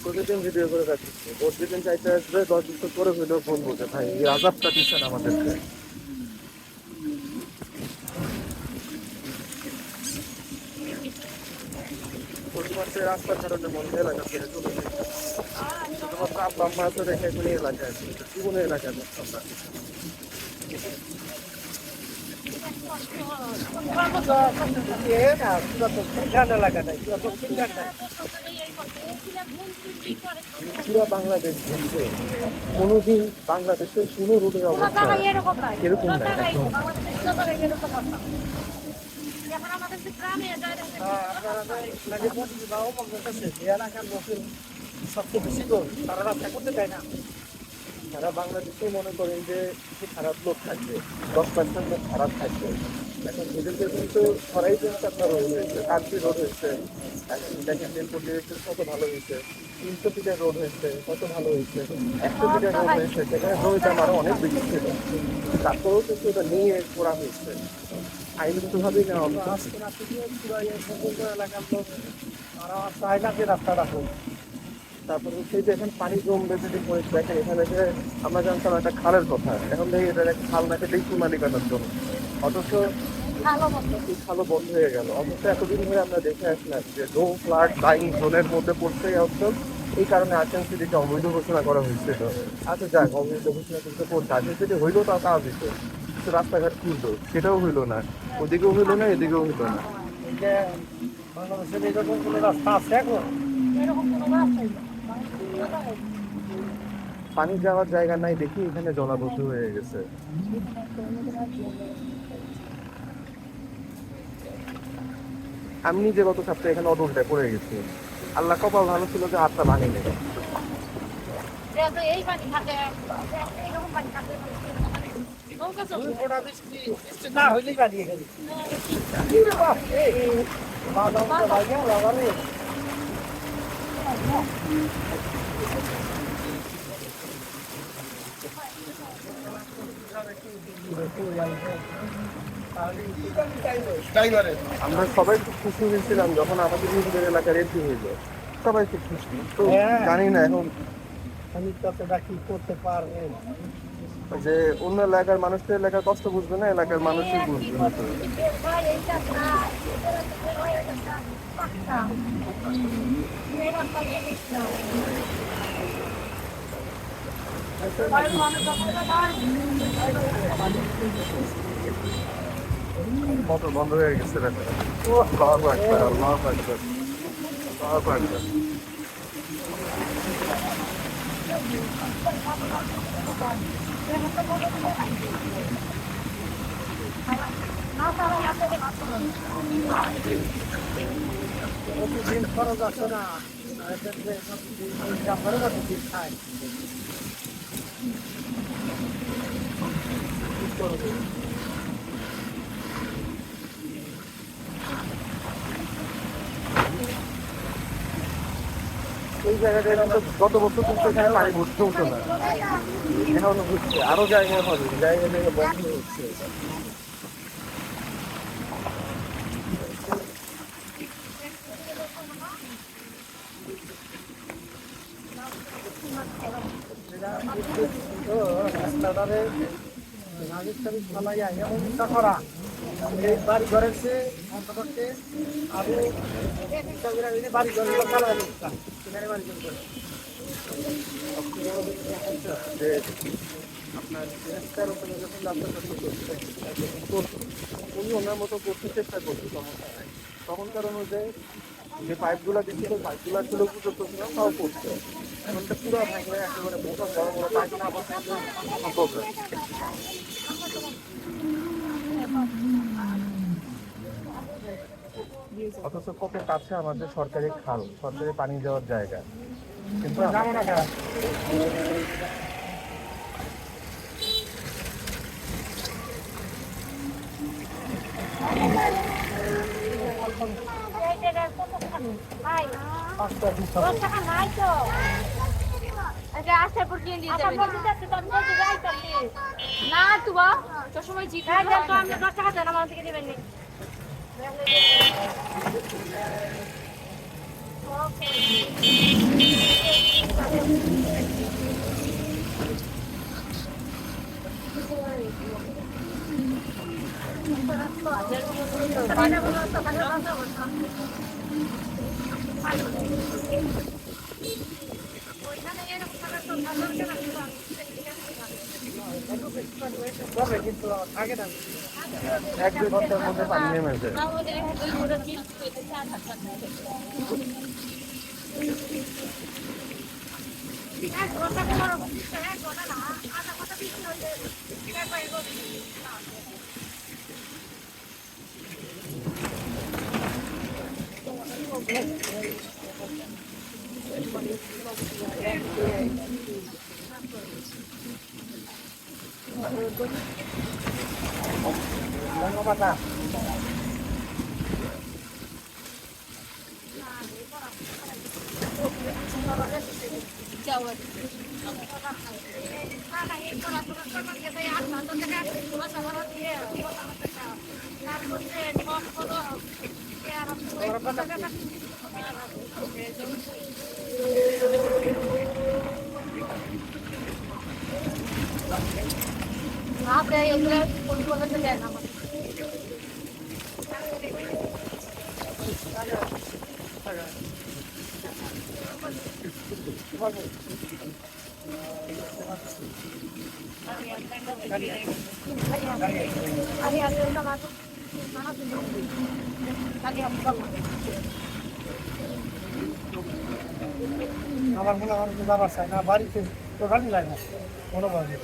প্রতিদিন ভিডিও করে রাখছি, প্রতিদিন চাইতে আসবে 10 বছর করে হইলেও বলবো যে ভাই এই আজাবটা দিচ্ছেন আমাদেরকে। শুধুমাত্র রাস্তার কারণে মনে এলাকা ছেড়ে চলে যায়, শুধুমাত্র আব্বা আম্মা আছে রেখে এখনই এলাকায় আছে, জীবনে এলাকায় থাকতাম না। পুরো বাংলাদেশ ঘুরছে, কোনোদিন বাংলাদেশের কোনো রোডের অবস্থা এরকম নাই। সবচেয়ে বেশি তো তারা রাস্তা করতে চায় না। সারা বাংলাদেশে মনে করেন যে খারাপ লোক থাকবে, 10% লোক খারাপ থাকবে। এখন এদেরকে কিন্তু সরাই কিন্তু আপনার রোড হয়েছে, কান্ট্রি রোড হয়েছে, এখন দেখেন মিরপুর ডিরেক্টর কত ভালো হয়েছে, 300 ফিটের রোড হয়েছে কত ভালো হয়েছে, 100 ফিটের রোড হয়েছে, সেখানে জমির দাম আরো অনেক বেশি ছিল, তারপরেও কিন্তু এটা নিয়ে করা হয়েছে। আইনগতভাবেই নেওয়া হবে। এলাকার লোক তারা চায় না যে রাস্তা রাখুন। তারপর হচ্ছে যে এখন পানি জমবে যদি দেখেন, এখানে যে আমরা জানতাম একটা খালের কথা, এখন দেখি এটা একটা খাল না, এটা একটু মালিকানার জন্য, অথচ খালও বন্ধ হয়ে গেল। অথচ এতদিন ধরে আমরা দেখে আসলাম যে নো ফ্লাড লাইন জোনের মধ্যে পড়ছে এই অঞ্চল, এই কারণে আর্চেন সিটিকে অবৈধ ঘোষণা করা হয়েছিল। আচ্ছা যাক, অবৈধ ঘোষণা করতে পড়ছে, আর্চেন সিটি হইলেও তাও কাজ দিত, কিন্তু রাস্তাঘাট খুলতো, সেটাও হইলো না, ওদিকেও হইলো না, এদিকেও হইলো না। বাংলাদেশের এরকম কোনো রাস্তা আছে এখন? পানি যাওয়ার জায়গা নাই দেখি এখানে জলাবদ্ধ হয়ে গেছে। আমি নিজে গত সপ্তাহে এখানে অদলটা পড়ে গেছি, আল্লাহ কপাল ভালো ছিল যে হাতটা ভাঙিনি। না হইলেই বানিয়ে গেল আমরা সবাই খুব খুশি হয়েছিলাম যখন আমাদের নিজেদের এলাকার এন্ট্রি হইল, সবাই খুব খুশি। তো জানি না এখন কি করতে পারবে, যে অন্য এলাকার মানুষদের এলাকার কষ্ট বুঝবে না, এলাকার মানুষই বুঝবে। মোটর বন্ধ হয়ে গেছে, খরচ আছে না খায়। এই জায়গাটা গত বছর কিন্তু এখানে পানি ভর্তি হতো না, এখনো হচ্ছে, আরো জায়গায় হবে, জায়গায় জায়গায় বন্ধ হচ্ছে। রাস্তাটারে করা এই বাড়ি ঘরের চেয়ে অন্তপক্ষে আরো বাড়ি ঘর চালা সেখানে বাড়ি ঘর করে আপনার উনি ওনার মতো করতে চেষ্টা করছে, সমস্যা নাই। তখনকার অনুযায়ী যে পাইপগুলা দিচ্ছিল, পাইপগুলা ছিল বুঝতেছিলাম, তাও করছে। এখন তো পুরো ভাঙলে একেবারে বড় বড় পাইপ না বসে। অথচ কত কাছে আমাদের সরকারি খাল, সরকারি পানি যাওয়ার জায়গা, কিন্তু টাকা নাই তো। আচ্ছা আসার পর কিনে দিয়ে যাবেন। না তুবা সবসময় জিতে তো আমরা 10 টাকা দেন আমার থেকে দিবেন নি। কিন্তু আগে না 1-2 ঘন্টার মধ্যে পানি নেমে যায়। ধন্যবাদ। आप देना আমার মনে হয় যাবার চাই না বাড়িতে তো গাড়ি লাগে না মনোভাবে